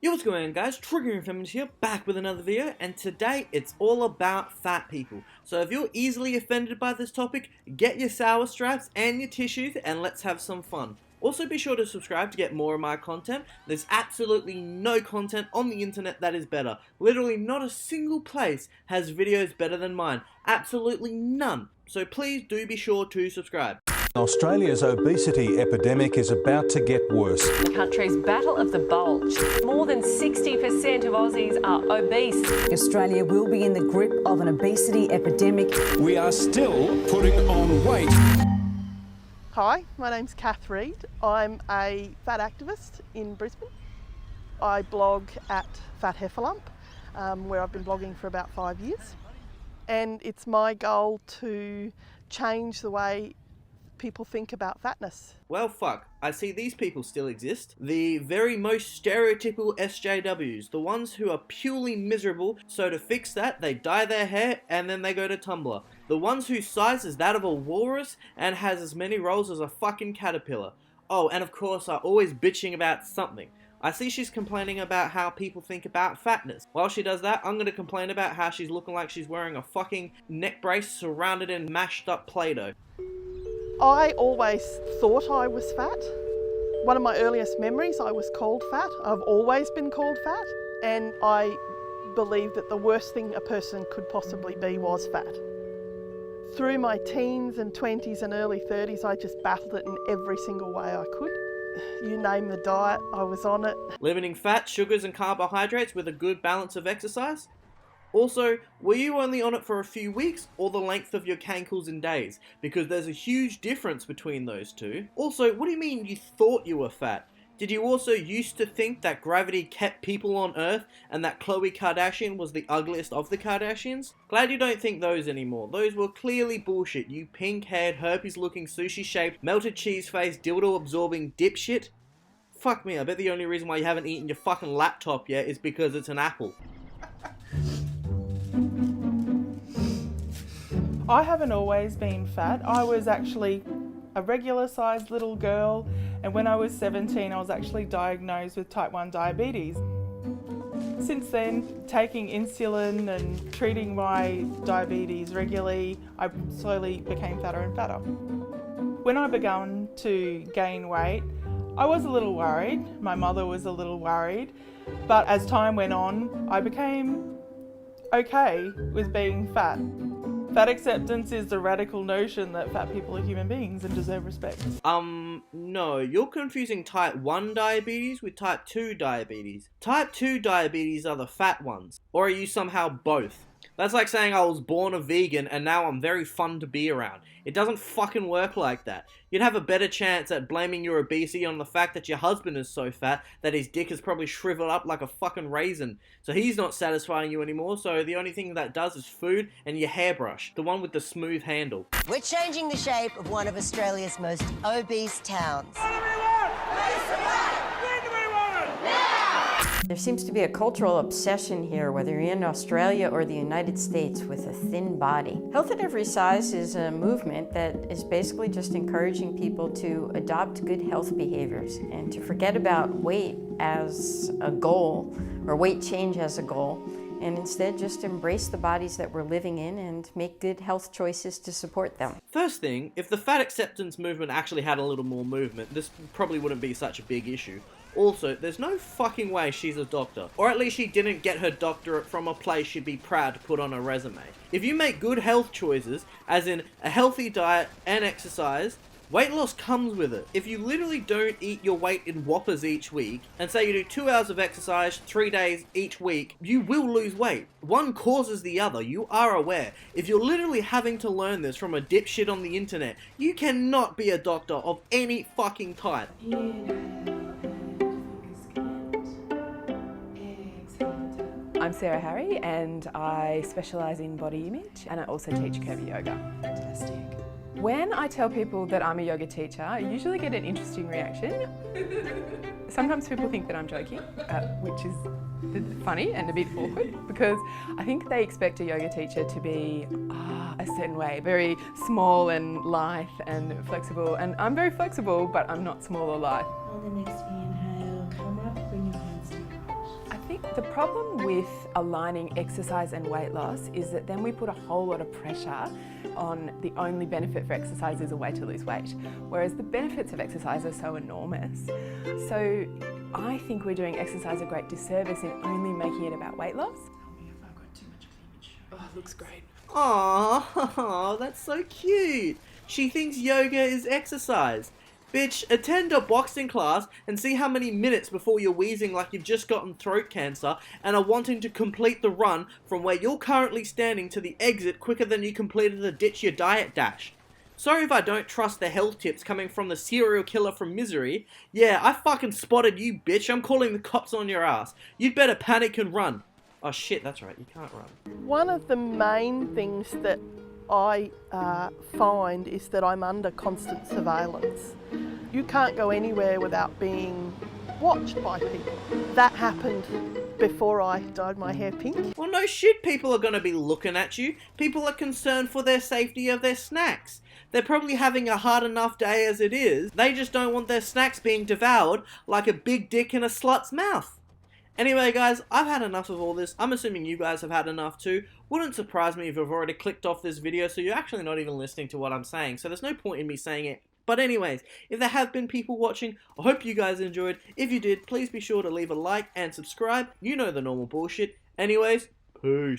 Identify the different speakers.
Speaker 1: Yo, what's going on guys, Triggering Feminist here, back with another video, and today it's all about fat people. So if you're easily offended by this topic, get your sour straps and your tissues and let's have some fun. Also be sure to subscribe to get more of my content. There's absolutely no content on the internet that is better. Literally not a single place has videos better than mine. Absolutely none. So please do be sure to subscribe.
Speaker 2: Australia's obesity epidemic is about to get worse.
Speaker 3: The country's battle of the bulge. More than 60% of Aussies are obese.
Speaker 4: Australia will be in the grip of an obesity epidemic.
Speaker 5: We are still putting on weight.
Speaker 6: Hi, my name's Kath Reid. I'm a fat activist in Brisbane. I blog at Fat Heifer Lump, where I've been blogging for about 5 years. And it's my goal to change the way people think about fatness.
Speaker 1: Well fuck, I see these people still exist. The very most stereotypical SJWs, the ones who are purely miserable, so to fix that, they dye their hair and then they go to Tumblr. The ones whose size is that of a walrus and has as many rolls as a fucking caterpillar. Oh, and of course are always bitching about something. I see she's complaining about how people think about fatness. While she does that, I'm gonna complain about how she's looking like she's wearing a fucking neck brace surrounded in mashed up Play-Doh.
Speaker 6: I always thought I was fat. One of my earliest memories, I was called fat. I've always been called fat. And I believed that the worst thing a person could possibly be was fat. Through my teens and 20s and early 30s, I just battled it in every single way I could. You name the diet, I was on it.
Speaker 1: Limiting fat, sugars and carbohydrates with a good balance of exercise? Also, were you only on it for a few weeks or the length of your cankles in days? Because there's a huge difference between those two. Also, what do you mean you thought you were fat? Did you also used to think that gravity kept people on Earth and that Khloe Kardashian was the ugliest of the Kardashians? Glad you don't think those anymore. Those were clearly bullshit, you pink-haired, herpes-looking, sushi-shaped, melted cheese-faced, dildo-absorbing dipshit. Fuck me, I bet the only reason why you haven't eaten your fucking laptop yet is because it's an apple.
Speaker 7: I haven't always been fat. I was actually a regular sized little girl, and when I was 17 I was actually diagnosed with type 1 diabetes. Since then, taking insulin and treating my diabetes regularly, I slowly became fatter and fatter. When I began to gain weight, I was a little worried, my mother was a little worried, but as time went on, I became okay with being fat. Fat acceptance is the radical notion that fat people are human beings and deserve respect.
Speaker 1: No, you're confusing type 1 diabetes with type 2 diabetes. Type 2 diabetes are the fat ones. Or are you somehow both? That's like saying I was born a vegan and now I'm very fun to be around. It doesn't fucking work like that. You'd have a better chance at blaming your obesity on the fact that your husband is so fat that his dick is probably shriveled up like a fucking raisin. So he's not satisfying you anymore, so the only thing that does is food and your hairbrush, the one with the smooth handle.
Speaker 8: We're changing the shape of one of Australia's most obese towns.
Speaker 9: There seems to be a cultural obsession here, whether you're in Australia or the United States, with a thin body. Health at Every Size is a movement that is basically just encouraging people to adopt good health behaviors and to forget about weight as a goal or weight change as a goal, and instead just embrace the bodies that we're living in and make good health choices to support them.
Speaker 1: First thing, if the fat acceptance movement actually had a little more movement, this probably wouldn't be such a big issue. Also, there's no fucking way she's a doctor. Or at least she didn't get her doctorate from a place she'd be proud to put on her resume. If you make good health choices, as in a healthy diet and exercise, weight loss comes with it. If you literally don't eat your weight in Whoppers each week, and say you do 2 hours of exercise 3 days each week, you will lose weight. One causes the other, you are aware. If you're literally having to learn this from a dipshit on the internet, you cannot be a doctor of any fucking type.
Speaker 10: I'm Sarah Harry and I specialise in body image and I also teach curvy yoga. Fantastic. When I tell people that I'm a yoga teacher, I usually get an interesting reaction. Sometimes people think that I'm joking, which is funny and a bit awkward because I think they expect a yoga teacher to be a certain way, very small and lithe and flexible, and I'm very flexible but I'm not small or lithe.
Speaker 11: On the next inhale, come up, bring your hands to your heart.
Speaker 10: The problem with aligning exercise and weight loss is that then we put a whole lot of pressure on the only benefit for exercise is a way to lose weight, whereas the benefits of exercise are so enormous. So I think we're doing exercise a great disservice in only making it about weight loss.
Speaker 7: Oh, it looks great.
Speaker 1: Aww, that's so cute. She thinks yoga is exercise. Bitch, attend a boxing class and see how many minutes before you're wheezing like you've just gotten throat cancer and are wanting to complete the run from where you're currently standing to the exit quicker than you completed the ditch your diet dash. Sorry if I don't trust the health tips coming from the serial killer from Misery. Yeah, I fucking spotted you, bitch. I'm calling the cops on your ass. You'd better panic and run. Oh shit, that's right, you can't run.
Speaker 6: One of the main things that I find is that I'm under constant surveillance. You can't go anywhere without being watched by people. That happened before I dyed my hair pink.
Speaker 1: Well, no shit, people are going to be looking at you. People are concerned for their safety of their snacks. They're probably having a hard enough day as it is. They just don't want their snacks being devoured like a big dick in a slut's mouth. Anyway guys, I've had enough of all this. I'm assuming you guys have had enough too. Wouldn't surprise me if you've already clicked off this video, so you're actually not even listening to what I'm saying, so there's no point in me saying it. But anyways, if there have been people watching, I hope you guys enjoyed. If you did, please be sure to leave a like and subscribe. You know the normal bullshit. Anyways, peace.